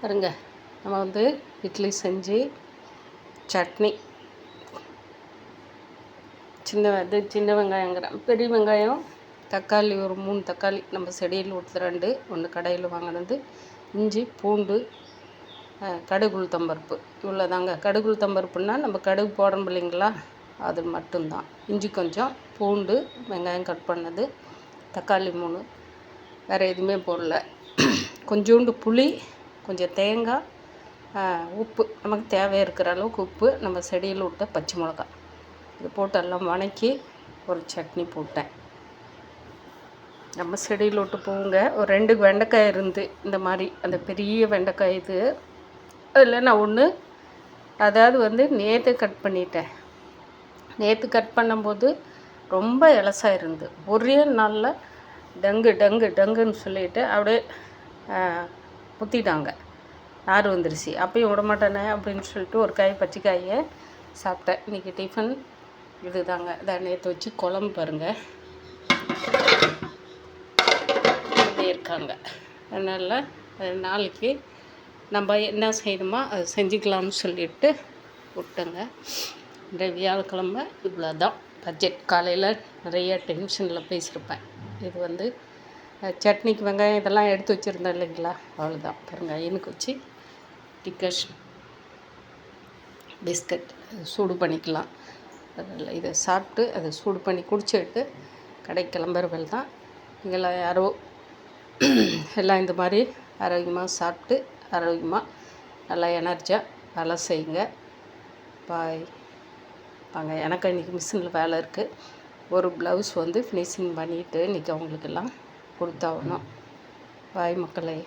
பாருங்க, நம்ம வந்து இட்லி செஞ்சு சட்னி, சின்ன வெங்காயங்கிறேன், பெரிய வெங்காயம், தக்காளி ஒரு 3 தக்காளி நம்ம செடியில் ஊற்றுற 2, 1 கடையில் வாங்கினது, இஞ்சி, பூண்டு, கடுகு உளுத்தம்பருப்பு, இவ்வளோ தாங்க. கடுகு உளுத்தம்பருப்புன்னா நம்ம கடுகு போடணும் இல்லைங்களா, அது மட்டும்தான். இஞ்சி கொஞ்சம், பூண்டு, வெங்காயம் கட் பண்ணது, தக்காளி 3, வேறு எதுவுமே போடல. கொஞ்சோண்டு புளி, கொஞ்சம் தேங்காய், உப்பு, நமக்கு தேவையாக இருக்கிற அளவுக்கு உப்பு, நம்ம செடியில் விட்ட பச்சை மிளகா, இது போட்டு எல்லாம் வதக்கி ஒரு சட்னி போட்டேன். நம்ம செடியில் விட்டு போங்க. ஒரு 2 வெண்டைக்காய் இருந்து இந்த மாதிரி, அந்த பெரிய வெண்டைக்காய் இது. அதில் நான் ஒன்று, அதாவது வந்து நேற்று கட் பண்ணிட்டேன். நேற்று கட் பண்ணும்போது ரொம்ப இலசாக இருந்து, ஒரே நாளில் டங்குன்னு சொல்லிவிட்டு அப்படியே முத்திட்டாங்க, நார் வந்துருச்சு. அப்பயும் விட மாட்டேனே அப்படின்னு சொல்லிட்டு ஒரு காய் பச்சை காயை சாப்பிட்டேன். இன்றைக்கி டிஃபன் இது தாங்க. இதை நேற்று வச்சு குழம்பு பாருங்கள் இருக்காங்க. அதனால் நாளைக்கு நம்ம என்ன செய்யணுமோ அதை செஞ்சுக்கலாம்னு சொல்லிவிட்டு விட்டேங்க. இந்த வியாழக்கிழமை இவ்வளோ தான் பட்ஜெட். காலையில் நிறைய டென்ஷனில் பேசியிருப்பேன். இது வந்து சட்னிக்கு வெங்காயம் இதெல்லாம் எடுத்து வச்சுருந்தேன் இல்லைங்களா, அவ்வளோதான். பாருங்கள், எனக்கு வச்சு டிக்கஷன் பிஸ்கட் சூடு பண்ணிக்கலாம். அதில் இதை சாப்பிட்டு அதை சூடு பண்ணி குடிச்சிட்டு கடை கிளம்புறவள் தான். நீங்களாம் யாரோ எல்லாம் இந்த மாதிரி ஆரோக்கியமாக சாப்பிட்டு ஆரோக்கியமாக நல்லா எனர்ஜியாக வேலை செய்யுங்க. பாய். வாங்க, எனக்கு இன்றைக்கி மிஷினில் வேலை இருக்குது. ஒரு ப்ளவுஸ் வந்து ஃபினிஷிங் பண்ணிவிட்டு இன்றைக்கி அவங்களுக்கெல்லாம் கொடுத்தாகணும். பாய் மக்களே.